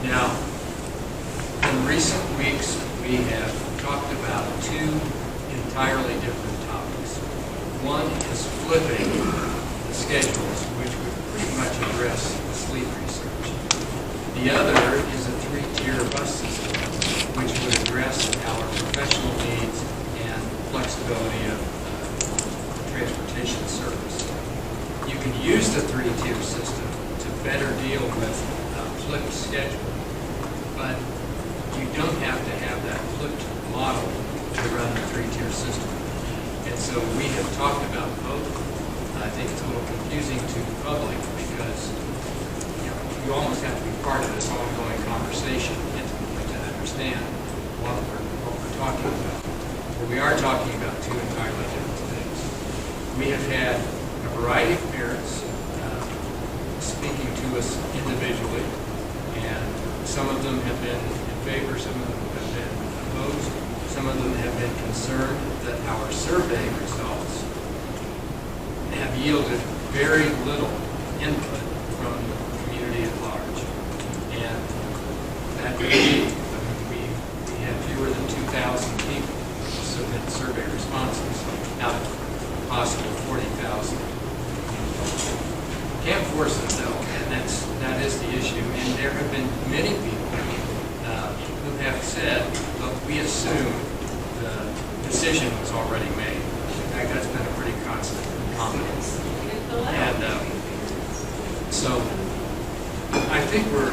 Now, in recent weeks, we have talked about two entirely different topics. One is flipping the schedules, which would pretty much address the sleep research. The other is a three-tier bus system, which would address our professional needs and flexibility of transportation service. You can use the three-tier system to better deal with flipped schedule, but you don't have to have that flipped model to run the three-tier system. And so we have talked about both. I think it's a little confusing to the public because you almost have to be part of this ongoing conversation intimately to understand what we're talking about. But we are talking about two entirely different things. We have had a variety of parents speaking to us individually, and some of them have been in favor, some of them have been opposed, some of them have been concerned that our survey results have yielded very little input from the community at large. And that could be, we had fewer than 2,000 people submit survey responses out of possible 40,000. Can't force it though, and that is the issue. And there have been many people who have said, look, we assume the decision was already made. In fact, that's been a pretty constant comment. And so I think we're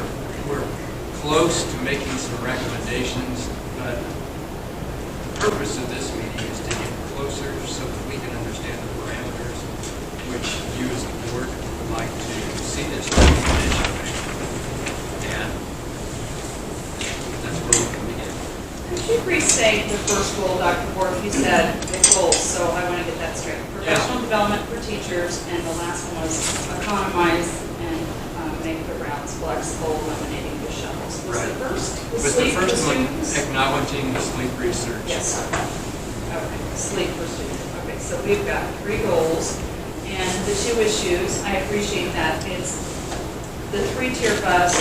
close to making some recommendations, but the purpose of this meeting is to get closer so that we can understand the parameters which you as a board would like to see this recommendation made. And that's where we can begin. Could you restate the first goal, Dr. Borg? You said the goals, so I want to get that straight. Professional development for teachers, and the last one was economize and make the routes flexible, eliminating the shuttles. Was Right. the first one acknowledging the sleep research. Yes. Okay, sleep for students. Okay, so we've got 3 goals, and the 2 issues, I appreciate that, it's the 3-tier bus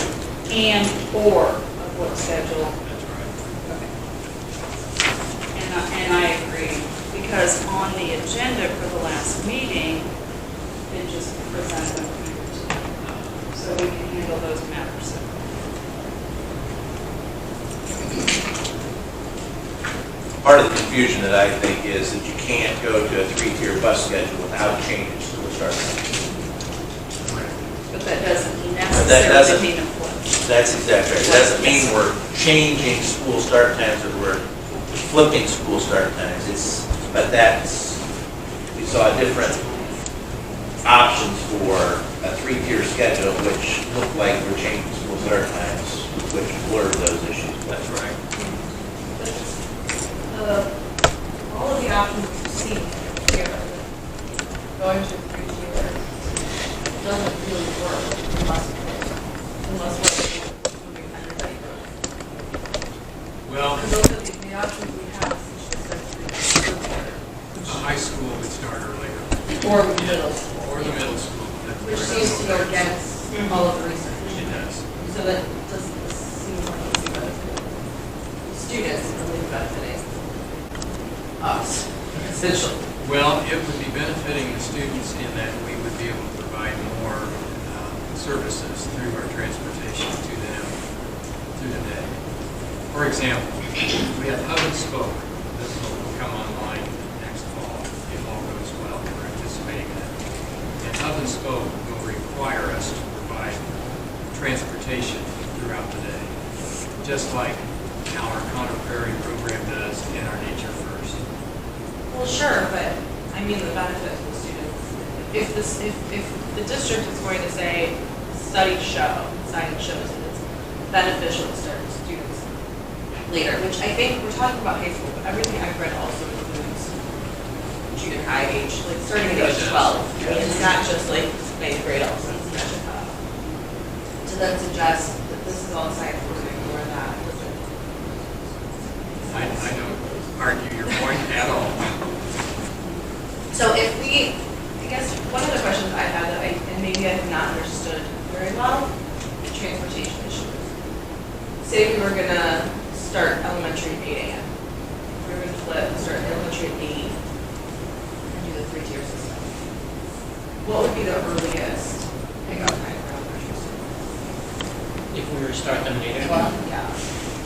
and/or a flip schedule. That's right. Okay. And I agree, because on the agenda for the last meeting, it just presented them so we can handle those matters. Part of the confusion that I think is that you can't go to a 3-tier bus schedule without changing school start time. But that doesn't doesn't- necessarily mean a flip. That's exactly right. It doesn't mean we're changing school start times or we're flipping school start times. But we saw different options for a 3-tier schedule, which looked like we're changing school start times, which blurred those issues. That's right. All of the options you see here, going to 3-tier, doesn't really work unless we're moving everybody through. Well, Because those are the options we have, is just a 3-tier. a high school would start earlier, Or middle school, or the middle school. which seems to go against all of the research. It does. So that doesn't seem like it's benefiting the students, are really benefiting us, essentially. Well, it would be benefiting the students in that we would be able to provide more services through our transportation to them through the day. For example, we have Hub and Spoke that will come online next fall if all goes well. We're anticipating that. And Hub and Spoke will require us to provide transportation throughout the day, just like our Conner Prairie program does in our Nature First. Well, sure, but I mean the benefit to the students. If the district is going to say, studies science shows that it's beneficial to start students later, which I think we're talking about high school, but everything I've read also includes junior high age, like starting at age 12. I mean, it's not just like 9th grade all of a sudden it's magic up. To then suggest that this is all science, we're going to ignore that. I don't argue your point at all. So if we, I guess one of the questions I had that and maybe I have not understood very well, the transportation issue. say we were gonna start elementary at 8 a.m. We were gonna flip and start elementary at 8 and do the 3-tier system. What would be the earliest pickup time for elementary students? If we were to start them at 8 o'clock, Yeah.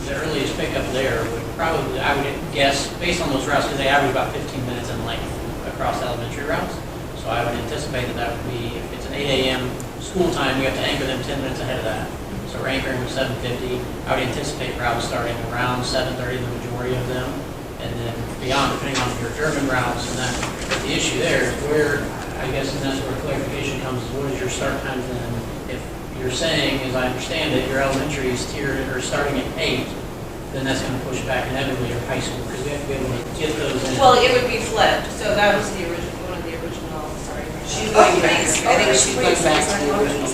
the earliest pickup there would probably, I would guess, based on those routes, because they average about 15 minutes in length across elementary routes. So I would anticipate that that would be, if it's an 8 a.m. school time, we have to anchor them 10 minutes ahead of that. So we're anchoring with 7:50. I would anticipate routes starting around 7:30, the majority of them. And then beyond, depending on your urban routes and that. But the issue there is where, I guess, and that's where clarification comes, is what is your start time then? If you're saying, as I understand it, your elementary is tiered or starting at 8, then that's going to push back inevitably your high school, because we have to be able to get those in. Well, it would be flipped, so that was the original, one of the original, sorry. She's going back, I think she's going back to the original.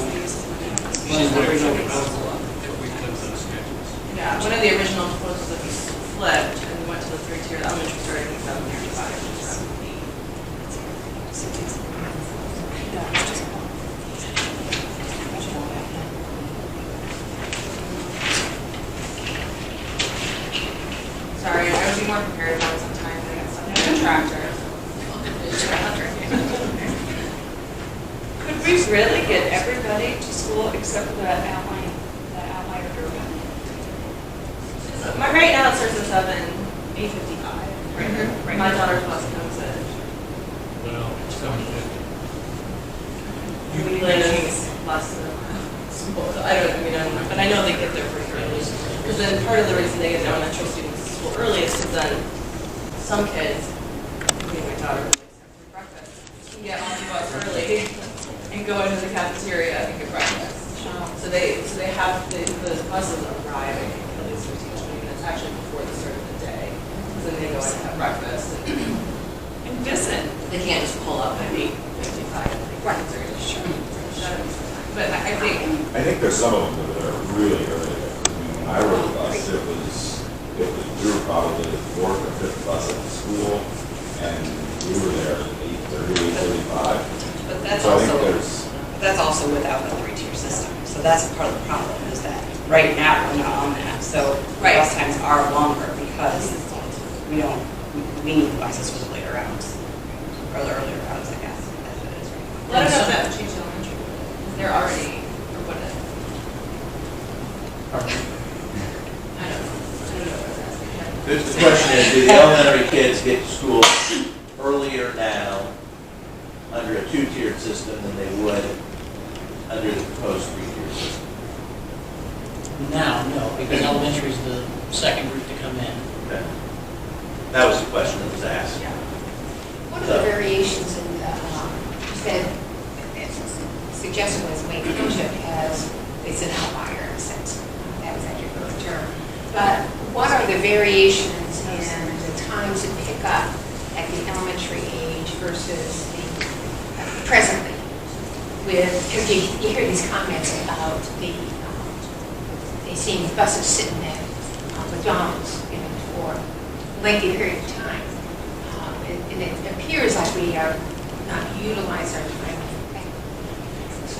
She's the original proposal, if we flip those schedules. Yeah, one of the original proposals that we flipped and we went to the 3-tier elementary starting at 7:35, which is around 8. Sorry, I would be more prepared about it sometimes. I got stuff in the tractor. Could we really get everybody to school except for that outlier urban? Right now it starts at 8:55. Right. My daughter's bus comes at. Well, 7:50. We live less than a mile. But I know they get there pretty early. Because then part of the reason they get the elementary students to school early is because then some kids, including my daughter, who likes to have free breakfast, can get on the bus early and go into the cafeteria and get breakfast. So they have the buses arrive, I think, at least 15 to 20 minutes actually before the start of the day. Because then they go in and have breakfast and visit. They can't just pull up at 8:55. Right. Sure. But I think there's some of them that are really early. I mean, when I rode the bus, we were probably the fourth or fifth bus at the school, and we were there at 8:30, 8:35. But that's So I think also, there's, that's also without the 3-tier system. So that's part of the problem, is that right now we're not on that. So Right. bus times are longer because we need the buses for the later routes, or the earlier routes, I guess. That's what it is right now. Well, I don't know if that would change elementary. They're already, or what it, I don't know. I don't know what I was asking. The question is, do the elementary kids get to school earlier now under a 2-tiered system than they would under the proposed 3-tier system? Now, no, because elementary is the second group to come in. Okay. That was the question that was asked. Yeah. One of the variations in the, said, suggestion was Wayne Township has, it's an outlier in a sense, that was actually a good term. But what are the variations in the times of pickup at the elementary age versus the presently? Because you hear these comments about they seeing buses sitting at McDonald's, for a lengthy period of time. And it appears like we are not utilize our time.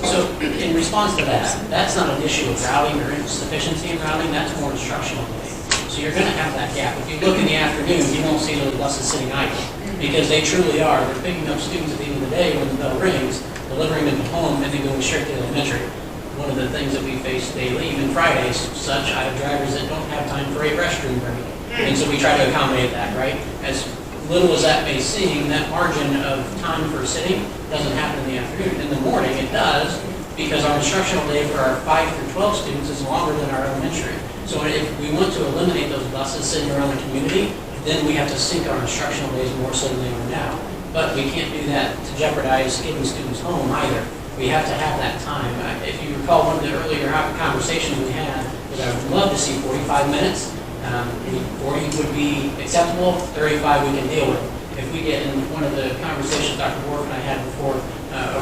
So in response to that, that's not an issue of routing or insufficiency in routing, that's more instructional delay. So you're going to have that gap. If you look in the afternoon, you won't see those buses sitting idle, because they truly are. They're picking up students at the end of the day when the bell rings, delivering them home, and then going straight to elementary. One of the things that we face daily, even Fridays, such, I have drivers that don't have time for a restroom break. And so we try to accommodate that, right? As little as that may seem, that margin of time for sitting doesn't happen in the afternoon. In the morning, it does, because our instructional day for our 5 through 12 students is longer than our elementary. So if we want to eliminate those buses sitting around the community, then we have to sync our instructional days more so than they are now. But we can't do that to jeopardize getting students home either. We have to have that time. If you recall one of the earlier conversations we had, that I would love to see 45 minutes. 40 would be acceptable, 35 we can deal with. If we get in one of the conversations Dr. Bork and I had before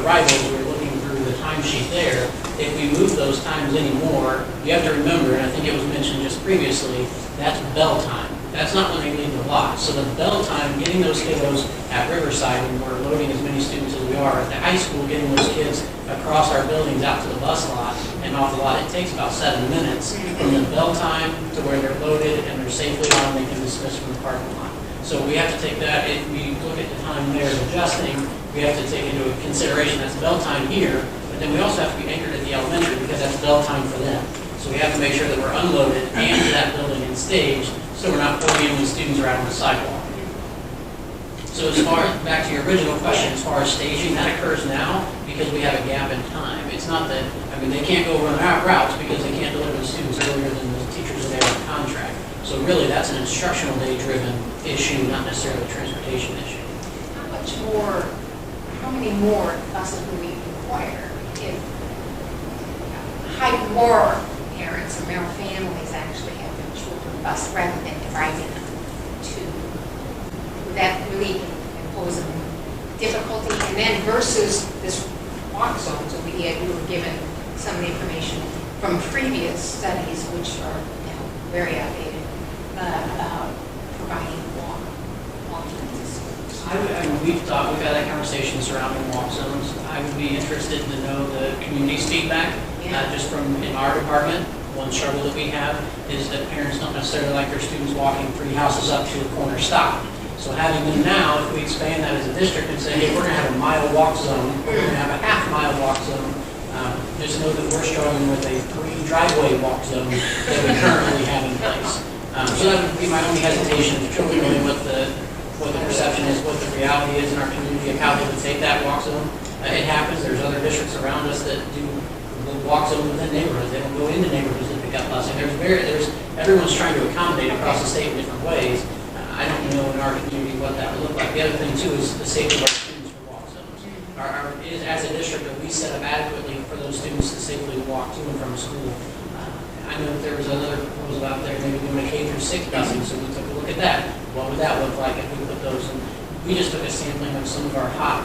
arrival, we were looking through the timesheet there. If we move those times anymore, you have to remember, and I think it was mentioned just previously, that's bell time. That's not when they leave the lot. So the bell time, getting those kiddos at Riverside, and we're loading as many students as we are at the high school, getting those kids across our buildings out to the bus lot and off the lot, it takes about 7 minutes from the bell time to where they're loaded and they're safely on, they can dismiss from the parking lot. So we have to take that, if we look at the time there adjusting, we have to take into consideration that's bell time here, but then we also have to be anchored at the elementary because that's bell time for them. So we have to make sure that we're unloaded and to that building and staged, so we're not pulling in when students are out on the sidewalk. So as far, back to your original question, as far as staging, that occurs now because we have a gap in time. It's not that, I mean, they can't go run out routes because they can't deliver the students earlier than the teachers are there on contract. So really, that's an instructional day-driven issue, not necessarily a transportation issue. How many more buses will we require if more parents or more families actually have their children bused rather than driving them to? Would that really impose a difficulty? And then versus this walk zone, so we were given some of the information from previous studies, which are very outdated, about providing walking to schools. We've had that conversation surrounding walk zones. I would be interested to know the community's feedback, just from in our department. One struggle that we have is that parents don't necessarily like their students walking 3 houses up to the corner stop. So having them now, if we expand that as a district and say, hey, we're going to have a mile walk zone, we're going to have a half-mile walk zone, just know that we're struggling with a 3 driveway walk zone that we currently have in place. So that would be my only hesitation, is truly knowing what the perception is, what the reality is in our community of how they would take that walk zone. It happens. There's other districts around us that do walk zone within neighborhoods. They don't go into neighborhoods to pick up busing. Everyone's trying to accommodate across the state in different ways. I don't know in our community what that would look like. The other thing too is the safety of our students for walk zones. As a district, are we set up adequately for those students to safely walk to and from school? I know that there was another proposal out there, maybe doing a K through 6 busing, so we took a look at that. What would that look like if we put those in? We just took a sampling of some of our hot.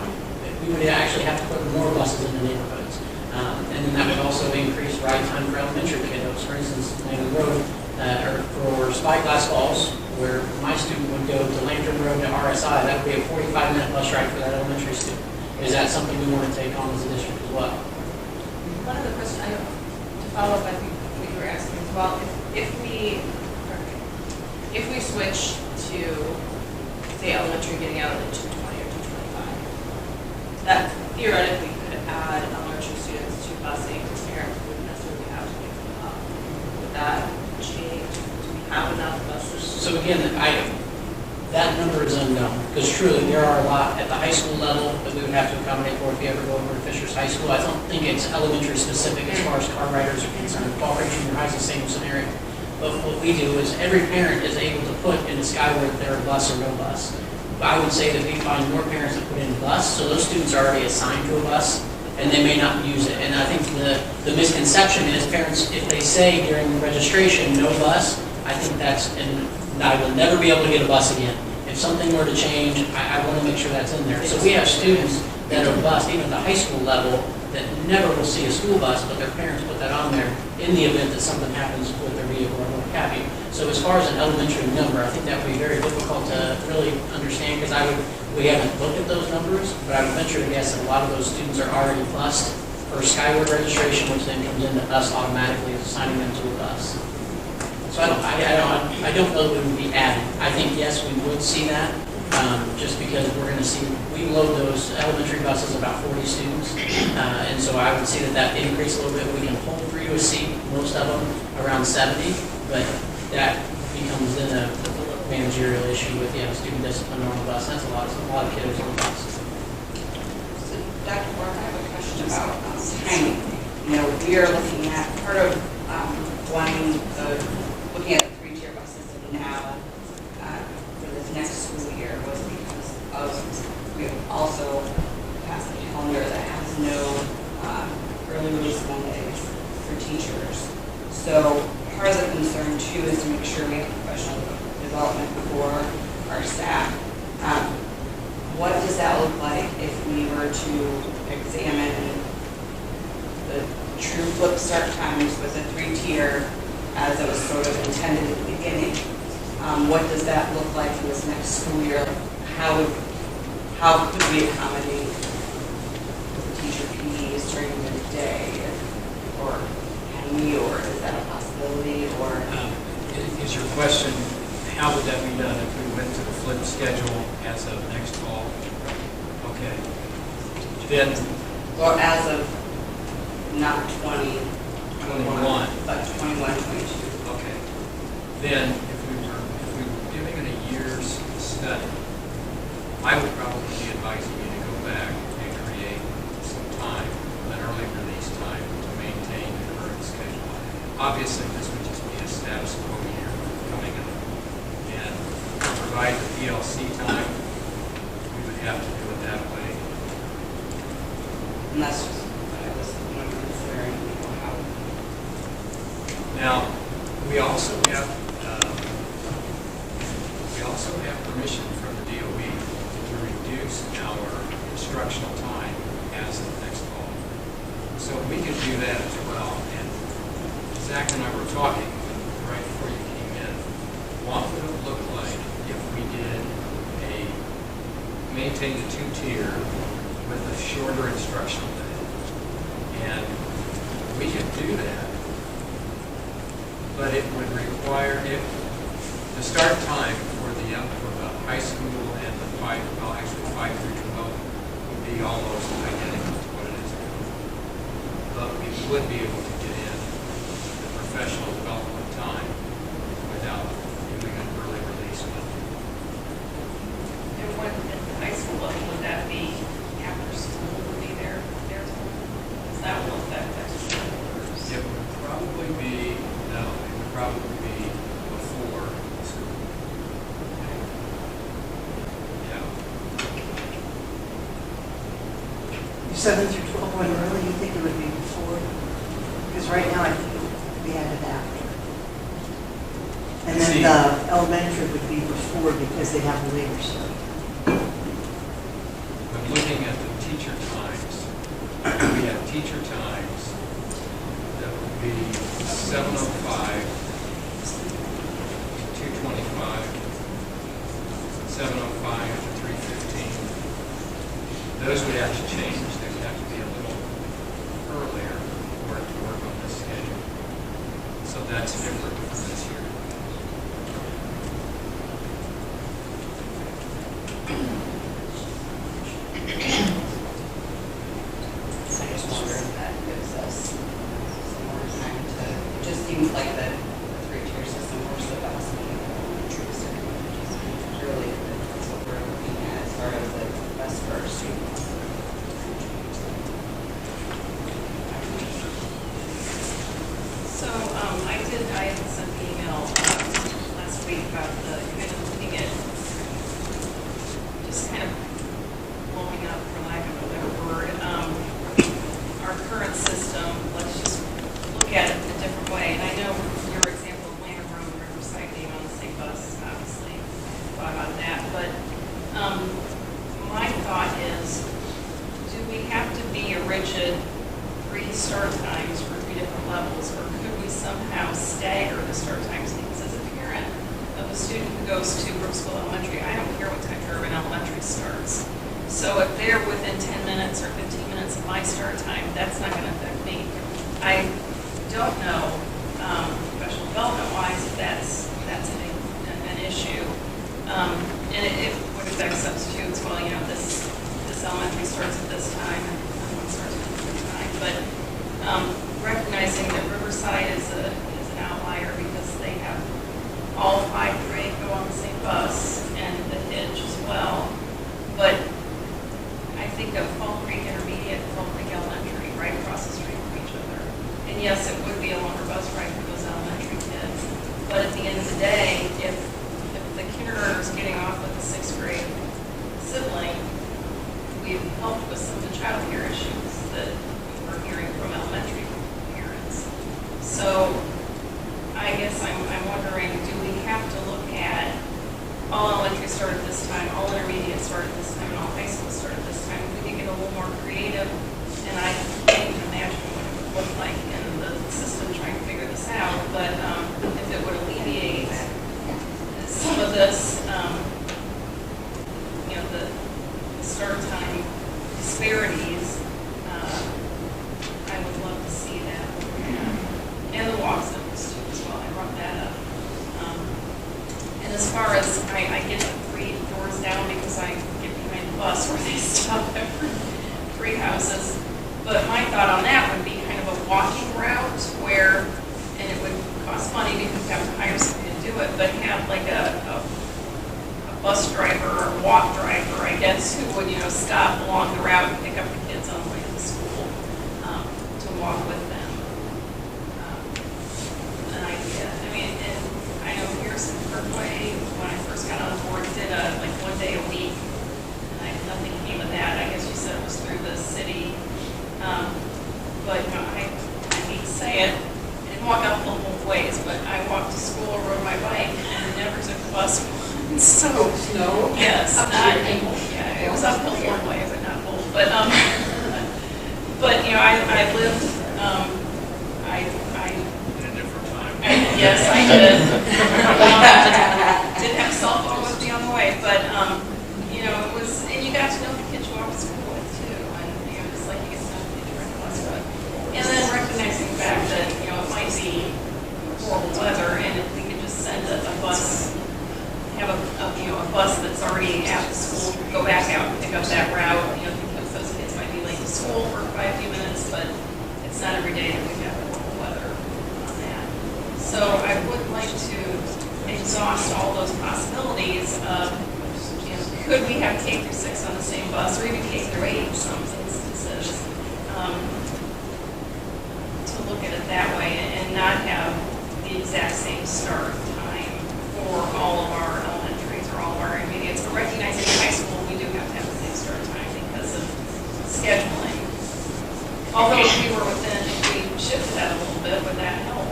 We would actually have to put more buses in the neighborhoods. And then that would also increase ride time for elementary kiddos. For instance, Lantern Road, or for Spyglass Falls, where my student would go to Lantern Road to RSI, that would be a 45-minute bus ride for that elementary student. Is that something we want to take on as a district as well? One of the questions, to follow up, I think what you were asking as well, if we switch to, say, elementary getting out at 2:20 or 2:25, that theoretically could add elementary students to busing. Parents wouldn't necessarily have to pick them up. Would that change? Do we have enough buses? So again, that number is unknown, because truly, there are a lot at the high school level that we would have to accommodate for if you ever go over to Fisher's High School. I don't think it's elementary specific as far as car riders are concerned. Fall Creek Junior High is the same scenario. But what we do is every parent is able to put in a Skyward their bus or no bus. I would say that we find more parents that put in bus, so those students are already assigned to a bus, and they may not use it. And I think the misconception is parents, if they say during the registration, no bus, I think that's, and I will never be able to get a bus again. If something were to change, I want to make sure that's in there. So we have students that are bused, even at the high school level, that never will see a school bus, but their parents put that on there in the event that something happens with their vehicle or what have you. So as far as an elementary number, I think that would be very difficult to really understand, because we haven't looked at those numbers, but I would venture to guess that a lot of those students are already bused for Skyward registration, which then comes into us automatically as assigning them to a bus. So I don't know that it would be added. I think, yes, we would see that, just because we're going to see, we load those elementary buses about 40 students, and so I would see that increase a little bit. We can hold for you a seat, most of them around 70, but that becomes then a managerial issue with student discipline on the bus. That's a lot of kiddos on the bus. So, Dr. Bork, I have a question about timing. We are looking at part of looking at the 3-tier bus system now for this next school year was because of we have also passed a calendar that has no early release Mondays for teachers. So part of the concern too is to make sure we have professional development for our staff. What does that look like if we were to examine the true flip start times with a 3-tier as it was sort of intended at the beginning, What does that look like for this next school year? How could we accommodate teacher PEs during the day? Or can we, or is that a possibility, or? Is your question, how would that be done if we went to the flip schedule as of next fall? Okay. Then, Or as of not 2021, 21. but 21, 22. Okay. Then, if we were giving it a year's study, I would probably be advising you to go back and create some time, an early release time, to maintain the current schedule. Obviously, this would just be a status quo year coming up. And to provide the PLC time, we would have to do it that way. And that's just what I was considering, how. Now, we also have permission from the DOE to reduce our instructional time as of next fall. So we could do that as well. And Zach and I were talking right before you came in. What would it look like if we did maintain the two-tier with a shorter instructional day? And we could do that, but it would require the start time for the high school and the 5 through 12 would be almost identical to what it is now. But we would be able to get in the professional development time without doing an early release one. And what, at the high school level, would that be after school would be their time? Because that will affect extracurriculars. It would probably be before school. Yeah. 7 through 12 went early, you think it would be before? Because right now I think it would be added after. And then See. the elementary would be before because they have a later start. I'm looking at the teacher times. We have teacher times that would be 7:05, 2:25, 7:05 to 3:15. Those would have to change. They would have to be a little earlier for it to work on this schedule. So that's different for this year. So I just wonder if that gives us some more time to, it just seems like the three-tier system works the best. Really, that's what we're looking at as far as the best for our students. So, I had sent an email last week about the kind of looking at, just kind of blowing up, for lack of a better word, our current system. Let's just look at it a different way. And I know your example of Lanham Road and Riverside being on the same bus, obviously, thought about that. But my thought is, do we have to be a rigid 3 start times for 3 different levels, or could we somehow stagger the start times? Because as a parent of a student who goes to Brooksville Elementary, I don't care what time Urban Elementary starts. So if they're within 10 minutes or 15 minutes of my start time, that's not going to affect me. I don't know, professional development-wise, if that's an issue. And it would affect substitutes. Well, you know, this elementary starts at this time, and this one starts at this time. But recognizing that Riverside is an outlier because they have all 5 through 8 go on the same bus, and the Hitch as well. But I think of Fall Creek Intermediate and Fall Creek Elementary right across the street from each other. And yes, it would be a longer bus ride for those elementary kids. But at the end of the day, if the kindergartner is getting off with a 6th grade sibling, we've helped with some of the child care issues that we're hearing from elementary parents. So I guess I'm wondering, do we have to look at all elementary start at this time, all intermediate start at this time, and all high school start at this time? We could get a little more creative, and I can't even imagine what it would look like in the system trying to figure this out, but if it would alleviate was, I get the 3 doors down because I get behind the bus where they stop every 3 houses. But my thought on that would be kind of a walking route where, and it would cost money because you have to hire somebody to do it, but have like a bus driver or walk driver, I guess, who would, stop along the route and pick up the kids on the way to the school, to walk with them. An idea. I mean, and I know Pearson Parkway, when I first got on board, did like 1 day a week. And nothing came of that. I guess you said it was through the city. But, I hate to say it, I didn't walk uphill both ways, but I walked to school or rode my bike and never took the bus once. So, No? yes, Up to not, your ankle. yeah, it was uphill one way, but not both. But, I lived, In a different time. yes, I did. Didn't have a cell phone with me on the way, but, it was, and you got to know the kids you walked to school with too, and, just like you get to know the kids you ride the bus with. And then recognizing the fact that, it might be horrible weather, and if we could just send a bus, have a bus that's already at the school, go back out and pick up that route, because those kids might be late to school by a few minutes, but it's not every day that we have horrible weather on that. So I would like to exhaust all those possibilities of, could we have K through 6 on the same bus, or even K through 8 in some instances, to look at it that way and not have the exact same start time for all of our elementaries or all of our intermediates, but recognizing in high school we do have to have the same start time because of scheduling. Although if we were within, if we shifted that a little bit, would that help?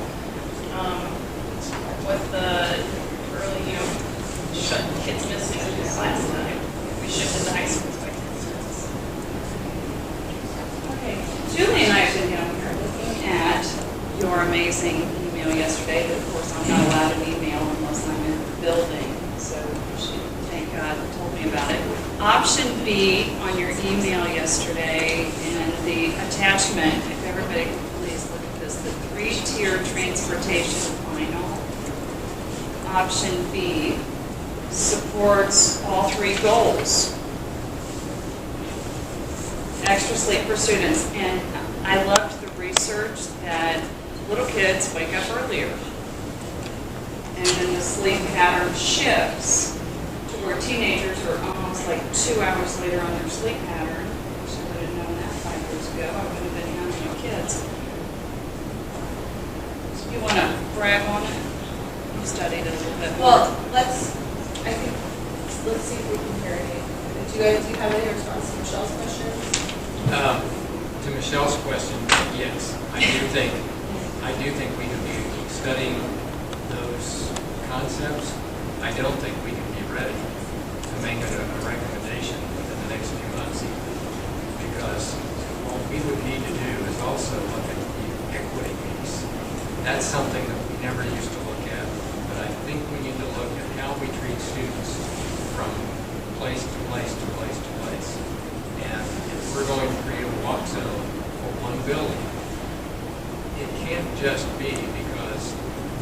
With the early, kids missing class time, we shifted the high schools by 10 minutes. Okay, Julie and I have been down here looking at your amazing email yesterday, but of course I'm not allowed an email unless I'm in the building, so she, thank God, told me about it. Option B on your email yesterday and the attachment, if everybody could please look at this, the 3-tier transportation final. Option B supports all 3 goals. Extra sleep for students, and I loved the research that little kids wake up earlier, and then the sleep pattern shifts to where teenagers are almost like 2 hours later on their sleep pattern. Which I would have known that 5 years ago. I would have been handling kids. So you want to brag on it? You studied it a little bit more. Well, let's see if we can hear any. Do you have any response to Michelle's question? To Michelle's question, yes, I do think we can be studying those concepts. I don't think we can be ready to make it a recommendation within the next few months even, because what we would need to do is also look at the equity piece. That's something that we never used to look at, but I think we need to look at how we treat students from place to place to place to place. And if we're going to create a walk zone for one building, it can't just be because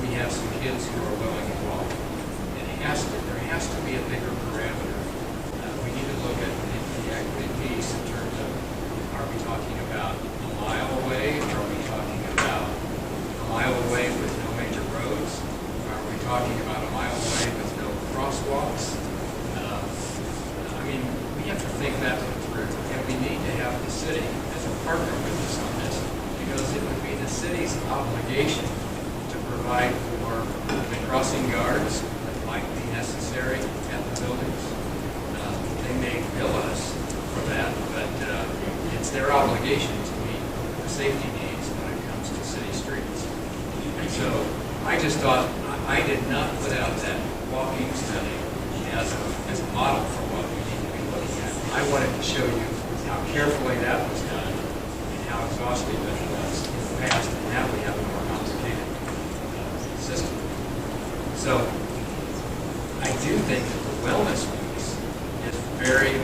we have some kids who are willing to walk. There has to be a bigger parameter. We need to look at the equity piece in terms of, are we talking about a mile away? Are we talking about a mile away with no major roads? Are we talking about a mile away with no crosswalks? We have to think that one through, and we need to have the city as a partner with us on this, because it would be the city's obligation to provide for the crossing guards that might be necessary at the buildings. They may bill us for that, but it's their obligation to meet the safety needs when it comes to city streets. And so I just thought, I did not put out that walking study as a model for what we need to be looking at. I wanted to show you how carefully that was done and how exhaustive it was in the past, and now we have a more complicated system. So I do think that the wellness piece is very